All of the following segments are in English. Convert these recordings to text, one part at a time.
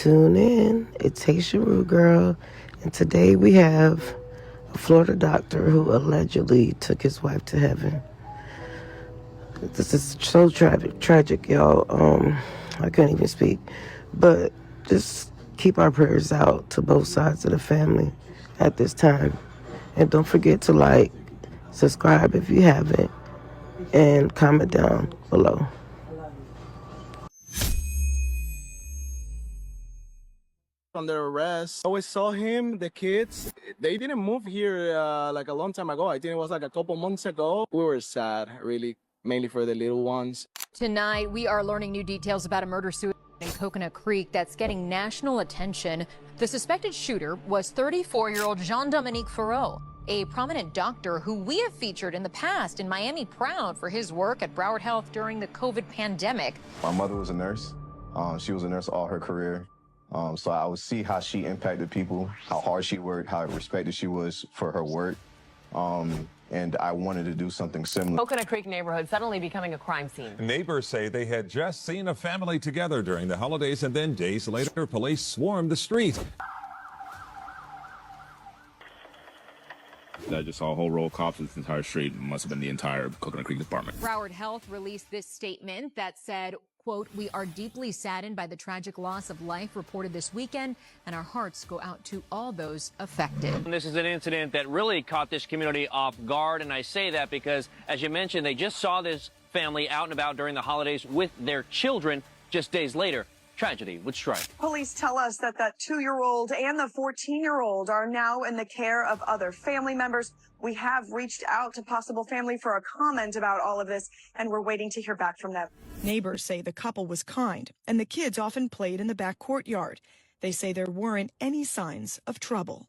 Tune in. It's Haitian Girl, and today we have a Florida doctor who allegedly took his wife to heaven. This is so tragic, y'all. I can't even speak, but just keep our prayers out to both sides of the family at this time, and don't forget to like, subscribe if you haven't, and comment down below. Under arrest. I always saw him, the kids. They didn't move here like a long time ago. I think it was like a couple months ago. We were sad, really, mainly for the little ones. Tonight, we are learning new details about a murder-suicide in Coconut Creek that's getting national attention. The suspected shooter was 34-year-old Jean-Dominique Ferreau, a prominent doctor who we have featured in the past in Miami, proud for his work at Broward Health during the COVID pandemic. My mother was a nurse. She was a nurse all her career. So I would see how she impacted people, how hard she worked, how respected she was for her work. And I wanted to do something similar. Coconut Creek neighborhood suddenly becoming a crime scene. Neighbors say they had just seen a family together during the holidays, and then days later, police swarmed the street. I just saw a whole row of cops in this entire street. Must have been the entire Coconut Creek department. Broward Health released this statement that said, quote, "We are deeply saddened by the tragic loss of life reported this weekend, and our hearts go out to all those affected." This is an incident that really caught this community off guard, and I say that because, as you mentioned, they just saw this family out and about during the holidays with their children. Just days later, tragedy would strike. Police tell us that 2-year-old and the 14-year-old are now in the care of other family members. We have reached out to possible family for a comment about all of this, and we're waiting to hear back from them. Neighbors say the couple was kind, and the kids often played in the back courtyard. They say there weren't any signs of trouble.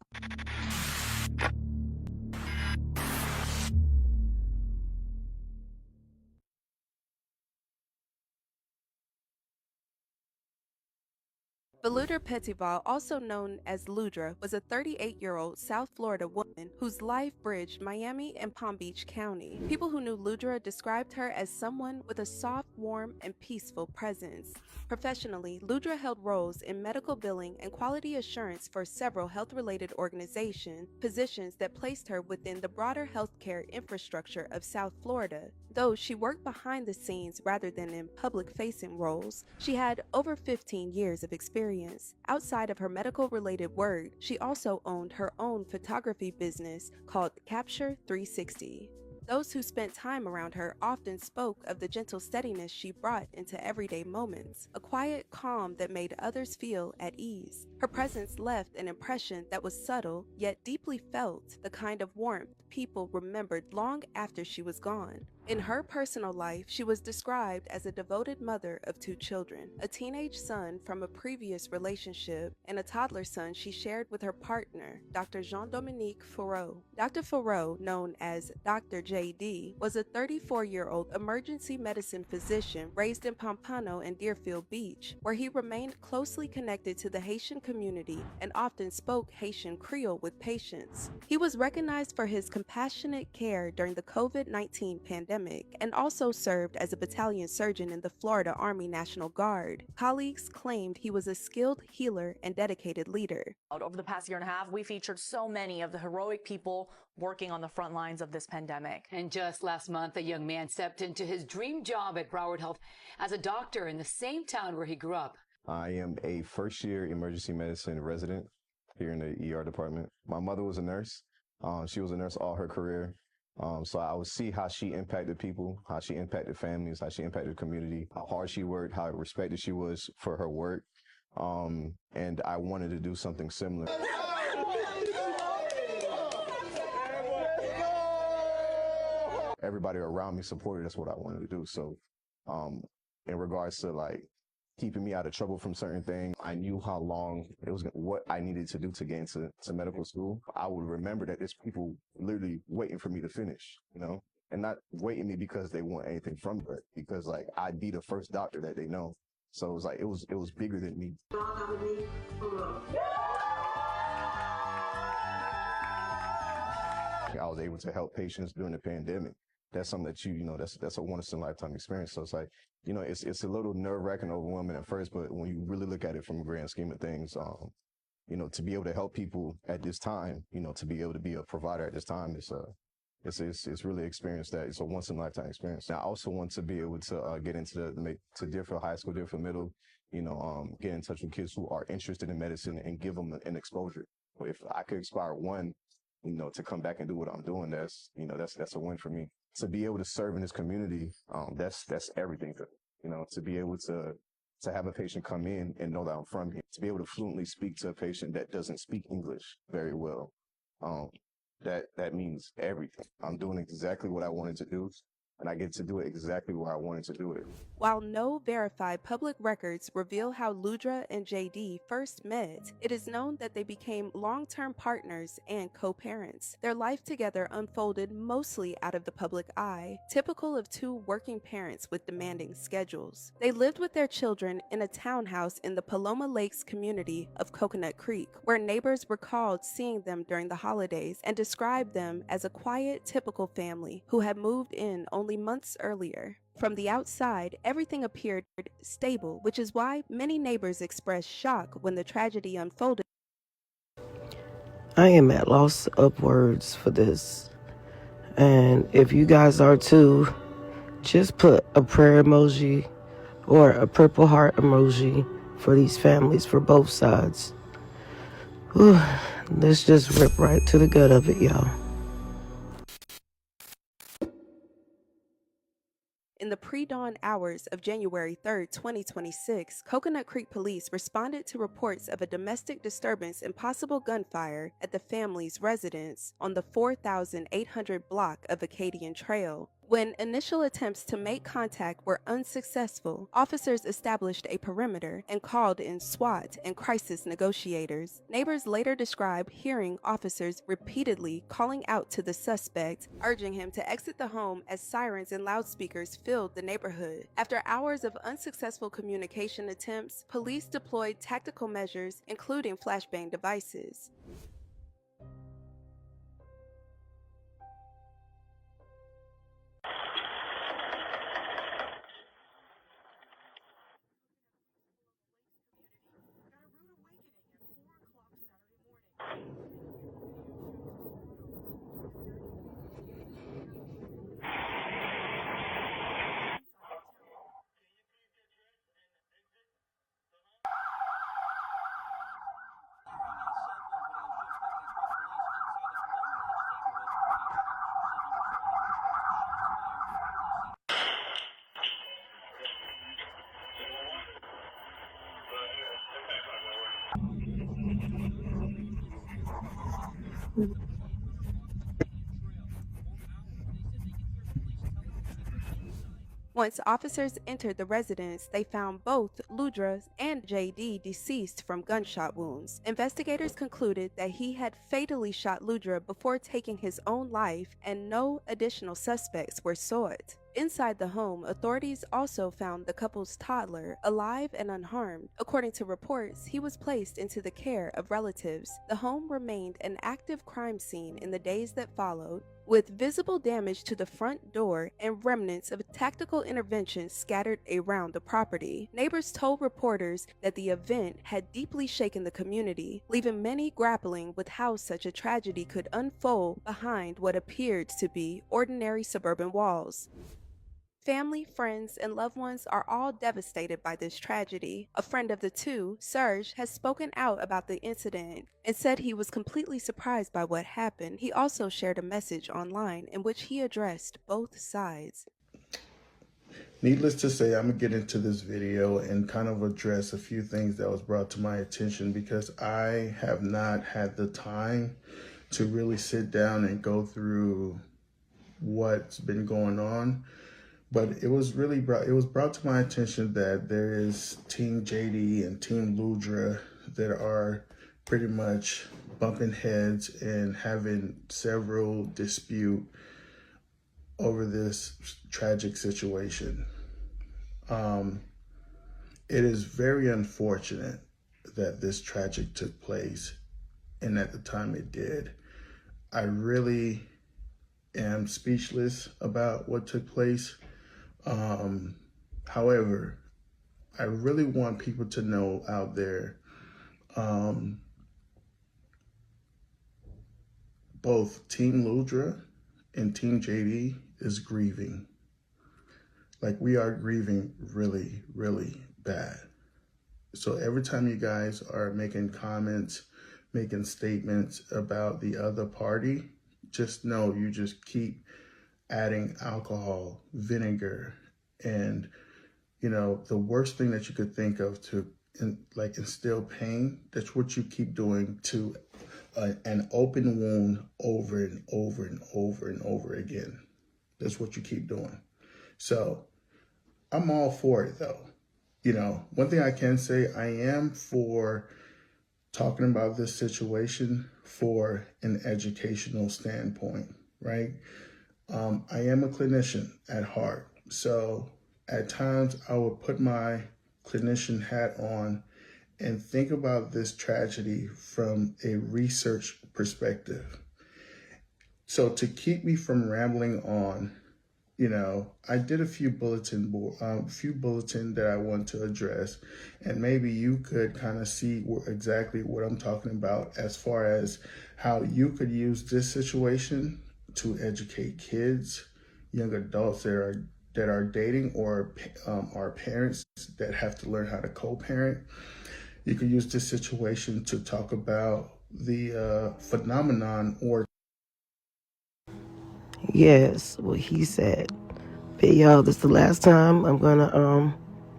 Veluda Petival, also known as Ludra, was a 38-year-old South Florida woman whose life bridged Miami and Palm Beach County. People who knew Ludra described her as someone with a soft, warm, and peaceful presence. Professionally, Ludra held roles in medical billing and quality assurance for several health-related organizations, positions that placed her within the broader healthcare infrastructure of South Florida. Though she worked behind the scenes rather than in public-facing roles, she had over 15 years of experience. Outside of her medical-related work, she also owned her own photography business called Capture 360. Those who spent time around her often spoke of the gentle steadiness she brought into everyday moments, a quiet calm that made others feel at ease. Her presence left an impression that was subtle, yet deeply felt, the kind of warmth people remembered long after she was gone. In her personal life, she was described as a devoted mother of 2 children, a teenage son from a previous relationship, and a toddler son she shared with her partner, Dr. Jean-Dominique Ferreau. Dr. Ferreau, known as Dr. JD, was a 34-year-old emergency medicine physician raised in Pompano and Deerfield Beach, where he remained closely connected to the Haitian community and often spoke Haitian Creole with patients. He was recognized for his compassionate care during the COVID-19 pandemic and also served as a battalion surgeon in the Florida Army National Guard. Colleagues claimed he was a skilled healer and dedicated leader. Over the past year and a half, we featured so many of the heroic people working on the front lines of this pandemic. And just last month, a young man stepped into his dream job at Broward Health as a doctor in the same town where he grew up. I am a first-year emergency medicine resident here in the ER department. My mother was a nurse. She was a nurse all her career. So I would see how she impacted people, how she impacted families, how she impacted the community, how hard she worked, how respected she was for her work. And I wanted to do something similar. Everybody around me supported. That's what I wanted to do. So in regards to like keeping me out of trouble from certain things, I knew how long it was, what I needed to do to get into medical school. I would remember that there's people literally waiting for me to finish, you know, and not waiting me because they want anything from me, but because like I'd be the first doctor that they know. So it was like, it was bigger than me. I was able to help patients during the pandemic. that's something that that's a once in a lifetime experience. So it's like, it's a little nerve wracking, overwhelming at first, but when you really look at it from a grand scheme of things, to be able to help people at this time, to be able to be a provider at this time, it's really experience that. It's a once in a lifetime experience. And I also want to be able to get into to different high school, different middle, get in touch with kids who are interested in medicine and give them an exposure. If I could inspire one, to come back and do what I'm doing, that's a win for me. To be able to serve in this community, that's everything. To be able to have a patient come in and know that I'm from here, to be able to fluently speak to a patient that doesn't speak English very well, that means everything. I'm doing exactly what I wanted to do, and I get to do it exactly where I wanted to do it. While no verified public records reveal how Ludra and JD first met, it is known that they became long-term partners and co-parents. Their life together unfolded mostly out of the public eye, typical of two working parents with demanding schedules. They lived with their children in a townhouse in the Paloma Lakes community of Coconut Creek, where neighbors recalled seeing them during the holidays and described them as a quiet, typical family who had moved in only months earlier. From the outside, everything appeared stable, which is why many neighbors expressed shock when the tragedy unfolded. I am at loss of words for this. And if you guys are too, just put a prayer emoji or a purple heart emoji for these families, for both sides. Whew, let's just rip right to the gut of it, y'all. In the pre-dawn hours of January 3, 2026, Coconut Creek police responded to reports of a domestic disturbance and possible gunfire at the family's residence on the 4,800 block of Acadian Trail. When initial attempts to make contact were unsuccessful, officers established a perimeter and called in SWAT and crisis negotiators. Neighbors later described hearing officers repeatedly calling out to the suspect, urging him to exit the home as sirens and loudspeakers filled the neighborhood. After hours of unsuccessful communication attempts, police deployed tactical measures, including flashbang devices. Once officers entered the residence, they found both Ludra and JD deceased from gunshot wounds. Investigators concluded that he had fatally shot Ludra before taking his own life, and no additional suspects were sought. Inside the home, authorities also found the couple's toddler alive and unharmed. According to reports, he was placed into the care of relatives. The home remained an active crime scene in the days that followed, with visible damage to the front door and remnants of tactical intervention scattered around the property. Neighbors told reporters that the event had deeply shaken the community, leaving many grappling with how such a tragedy could unfold behind what appeared to be ordinary suburban walls. Family, friends, and loved ones are all devastated by this tragedy. A friend of the two, Serge, has spoken out about the incident and said he was completely surprised by what happened. He also shared a message online in which he addressed both sides. Needless to say, I'm going to get into this video and kind of address a few things that was brought to my attention, because I have not had the time to really sit down and go through what's been going on. But it was brought to my attention that there is Team JD and Team Ludra that are pretty much bumping heads and having several disputes over this tragic situation. It is very unfortunate that this tragic took place and at the time it did. I really am speechless about what took place. However, I really want people to know out there, both Team Ludra and Team JD is grieving. Like, we are grieving really, really bad. So every time you guys are making comments, making statements about the other party, just know you just keep adding alcohol, vinegar, and, you know, the worst thing that you could think of to instill pain. That's what you keep doing to an open wound over and over and over and over again. That's what you keep doing. So I'm all for it, though. You know, one thing I can say, I am for talking about this situation for an educational standpoint, right? I am a clinician at heart. So at times I would put my clinician hat on and think about this tragedy from a research perspective. So to keep me from rambling on, you know, I did a few bulletin that I want to address, and maybe you could kind of see exactly what I'm talking about as far as how you could use this situation to educate kids, young adults that are dating, or are parents that have to learn how to co-parent. You could use this situation to talk about the phenomenon or Yes, what he said. But y'all, this is the last time I'm gonna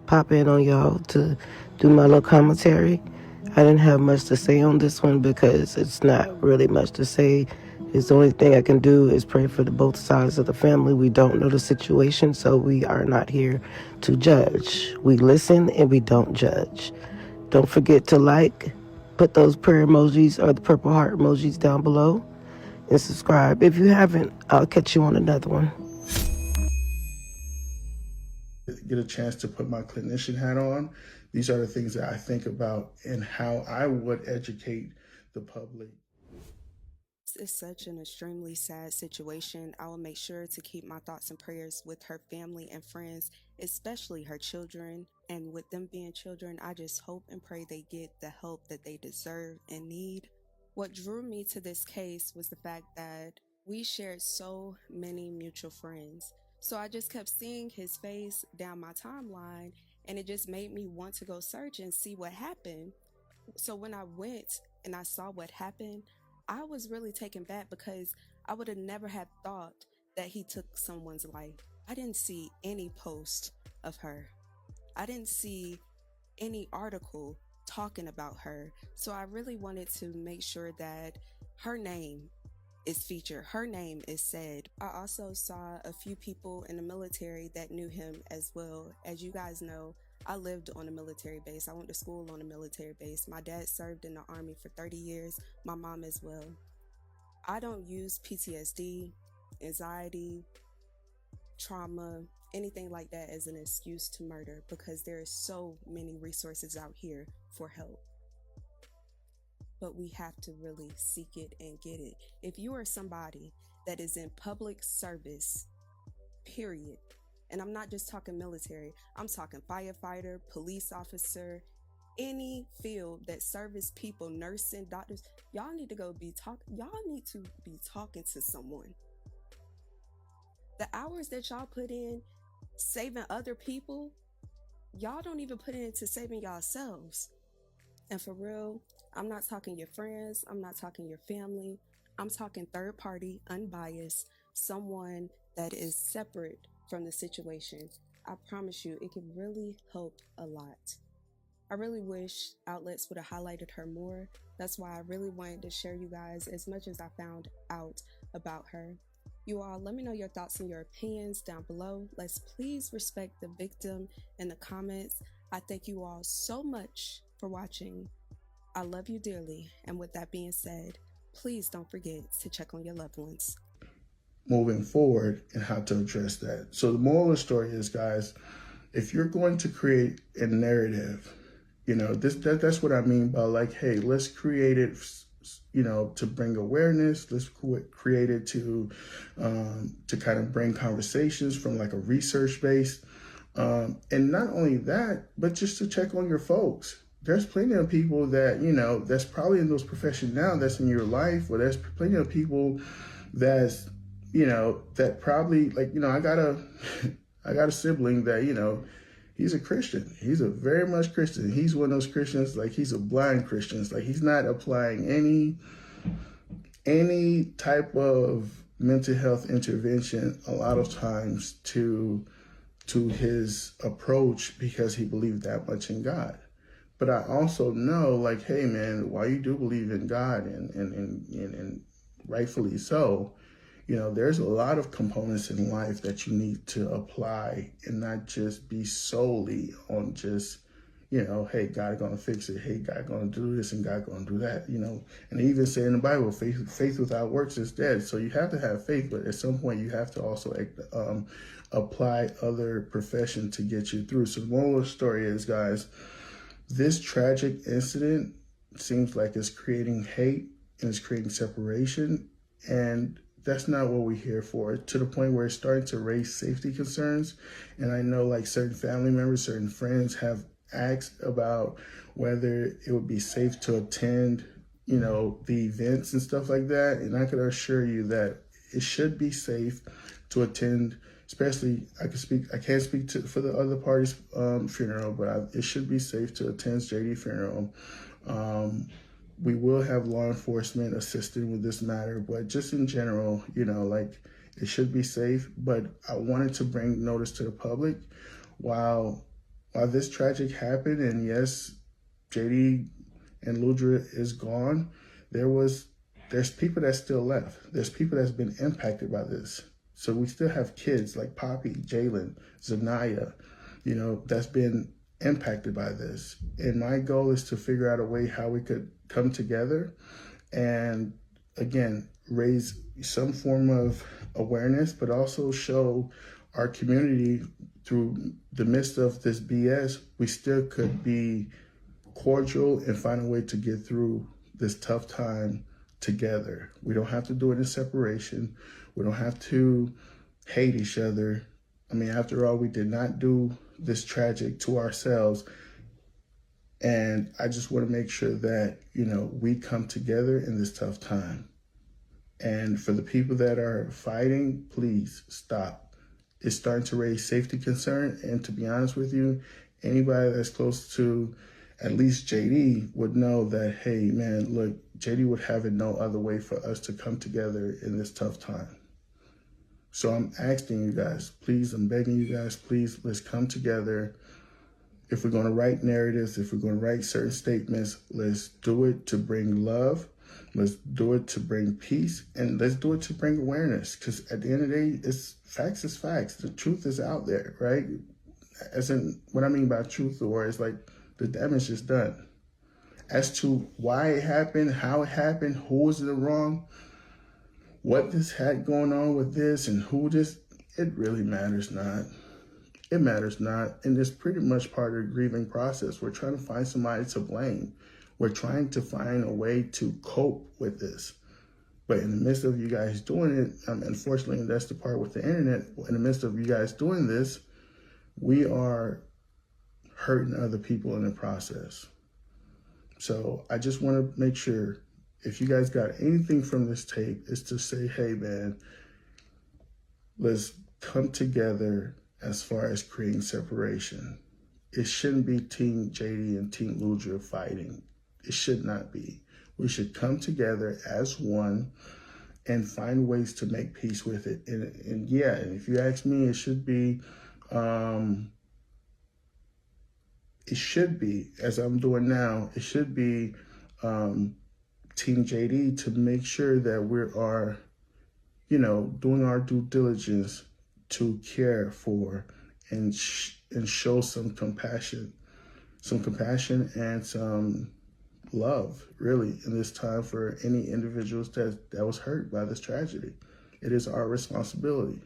pop in on y'all to do my little commentary. I didn't have much to say on this one because it's not really much to say. It's the only thing I can do is pray for both sides of the family. We don't know the situation, so we are not here to judge. We listen and we don't judge. Don't forget to put those prayer emojis or the purple heart emojis down below, and subscribe. If you haven't, I'll catch you on another one. Get a chance to put my clinician hat on. These are the things that I think about and how I would educate the public. This is such an extremely sad situation. I will make sure to keep my thoughts and prayers with her family and friends, especially her children. And with them being children, I just hope and pray they get the help that they deserve and need. What drew me to this case was the fact that we shared so many mutual friends. So I just kept seeing his face down my timeline, and it just made me want to go search and see what happened. So when I went and I saw what happened, I was really taken back because I would have never have thought that he took someone's life. I didn't see any post of her. I didn't see any article talking about her. So I really wanted to make sure that her name is featured. Her name is said. I also saw a few people in the military that knew him as well. As you guys know, I lived on a military base. I went to school on a military base. My dad served in the Army for 30 years, my mom as well. I don't use PTSD, anxiety, trauma, anything like that as an excuse to murder, because there are so many resources out here for help. But we have to really seek it and get it. If you are somebody that is in public service, period, and I'm not just talking military, I'm talking firefighter, police officer, any field that service people, nursing, doctors, y'all need to be talking to someone. The hours that y'all put in saving other people, y'all don't even put it into saving yourselves. And for real, I'm not talking your friends, I'm not talking your family, I'm talking third party, unbiased, someone that is separate from the situation. I promise you, it can really help a lot. I really wish outlets would have highlighted her more. That's why I really wanted to share you guys as much as I found out about her. You all, let me know your thoughts and your opinions down below. Let's please respect the victim in the comments. I thank you all so much for watching. I love you dearly. And with that being said, please don't forget to check on your loved ones. Moving forward and how to address that. So the moral of the story is, guys, if you're going to create a narrative, you know, that's what I mean by, like, hey, let's create it to bring awareness. Let's create it to kind of bring conversations from like a research base. And not only that, but just to check on your folks. There's plenty of people that, that's probably in those professions now that's in your life, or there's plenty of people that's, that probably I got a sibling that, he's a Christian. He's a very much Christian. He's one of those Christians, like he's a blind Christian. Like he's not applying any type of mental health intervention a lot of times to his approach because he believed that much in God. But I also know, like, hey man, while you do believe in God and rightfully so, there's a lot of components in life that you need to apply and not just be solely on just, hey, God gonna fix it. Hey, God gonna do this and God gonna do that, And they even say in the Bible, faith without works is dead. So you have to have faith, but at some point you have to also apply other profession to get you through. So the moral of the story is, guys, this tragic incident seems like it's creating hate and it's creating separation. And that's not what we're here for, to the point where it's starting to raise safety concerns. And I know like certain family members, certain friends have asked about whether it would be safe to attend, the events and stuff like that. And I can assure you that it should be safe to attend, especially I can't speak for the other party's funeral, but it should be safe to attend JD funeral. We will have law enforcement assisting with this matter, but just in general, it should be safe. But I wanted to bring notice to the public while this tragic happened, and yes, JD and Ludra is gone, there's people that still left. There's people that's been impacted by this. So we still have kids like Poppy, Jalen, Zanaya, that's been impacted by this. And my goal is to figure out a way how we could come together and, again, raise some form of awareness, but also show our community through the midst of this BS, we still could be cordial and find a way to get through this tough time together. We don't have to do it in separation. We don't have to hate each other. I mean, after all, we did not do this tragic to ourselves. And I just want to make sure that, we come together in this tough time. And for the people that are fighting, please stop. It's starting to raise safety concern. And to be honest with you, anybody that's close to at least JD would know that, hey, man, look, JD would have it no other way for us to come together in this tough time. So I'm asking you guys, please, I'm begging you guys, please, let's come together. If we're going to write narratives, if we're going to write certain statements, let's do it to bring love. Let's do it to bring peace. And let's do it to bring awareness. Because at the end of the day, facts is facts. The truth is out there, right? As in, what I mean by truth, or is like the damage is done. As to why it happened, how it happened, who was in the wrong, what this had going on with this, and who this, it really matters not. It matters not. And it's pretty much part of the grieving process. We're trying to find somebody to blame. We're trying to find a way to cope with this. But in the midst of you guys doing it, unfortunately, that's the part with the internet, in the midst of you guys doing this, we are hurting other people in the process. So I just want to make sure, if you guys got anything from this tape, is to say, hey, man, let's come together as far as creating separation. It shouldn't be Team JD and Team Ludra fighting. It should not be. We should come together as one and find ways to make peace with it. And yeah, and if you ask me, it should be, as I'm doing now, it should be Team JD to make sure that we are, doing our due diligence to care for and show some compassion and some love, really, in this time for any individuals that was hurt by this tragedy. It is our responsibility.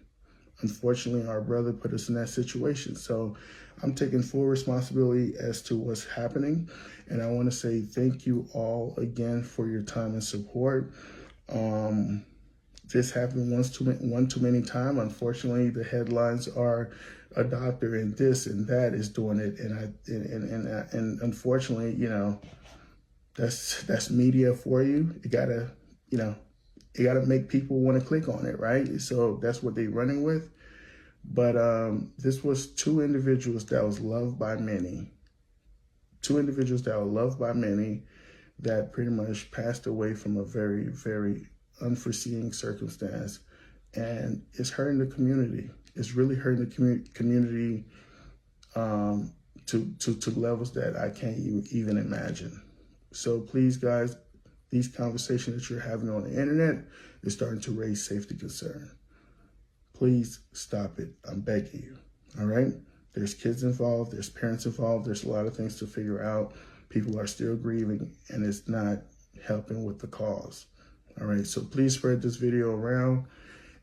unfortunately, our brother put us in that situation. So I'm taking full responsibility as to what's happening. And I want to say thank you all again for your time and support. This happened one too many times. Unfortunately, the headlines are a doctor and this and that is doing it. And unfortunately, you know, that's media for you. You gotta, you know, you gotta make people want to click on it, right? So that's what they're running with. But this was two individuals that was loved by many. Two individuals that were loved by many that pretty much passed away from a very, very unforeseen circumstance. And it's hurting the community. It's really hurting the community to levels that I can't even imagine. So please, guys, these conversations that you're having on the internet is starting to raise safety concern. Please stop it. I'm begging you. All right? There's kids involved. There's parents involved. There's a lot of things to figure out. People are still grieving, and it's not helping with the cause. All right? So please spread this video around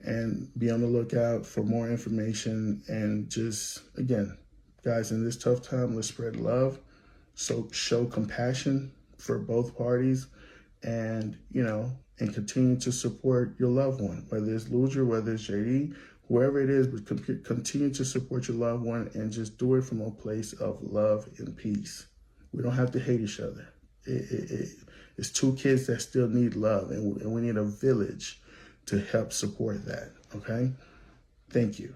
and be on the lookout for more information. And just, again, guys, in this tough time, let's spread love. So show compassion for both parties and, you know, and continue to support your loved one, whether it's Ludra, whether it's JD, whoever it is, but continue to support your loved one and just do it from a place of love and peace. We don't have to hate each other. It's two kids that still need love, and we need a village to help support that, okay? Thank you.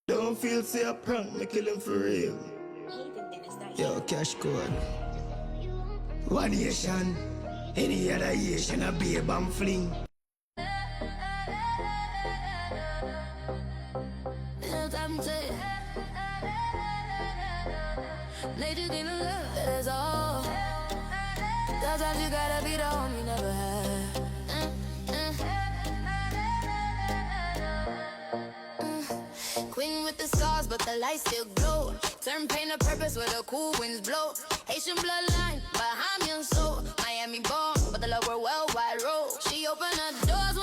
Don't feel say a prank, me kill him for real. Yo, cash code. One Haitian, any other Haitian a be a bomb fling. Sometimes you gotta be the home you never had. Queen with the scars, but the light still glow. Turn pain to purpose where the cool winds blow. Haitian bloodline, Bahamian soul. Miami born, but the love were worldwide road. She opened her doors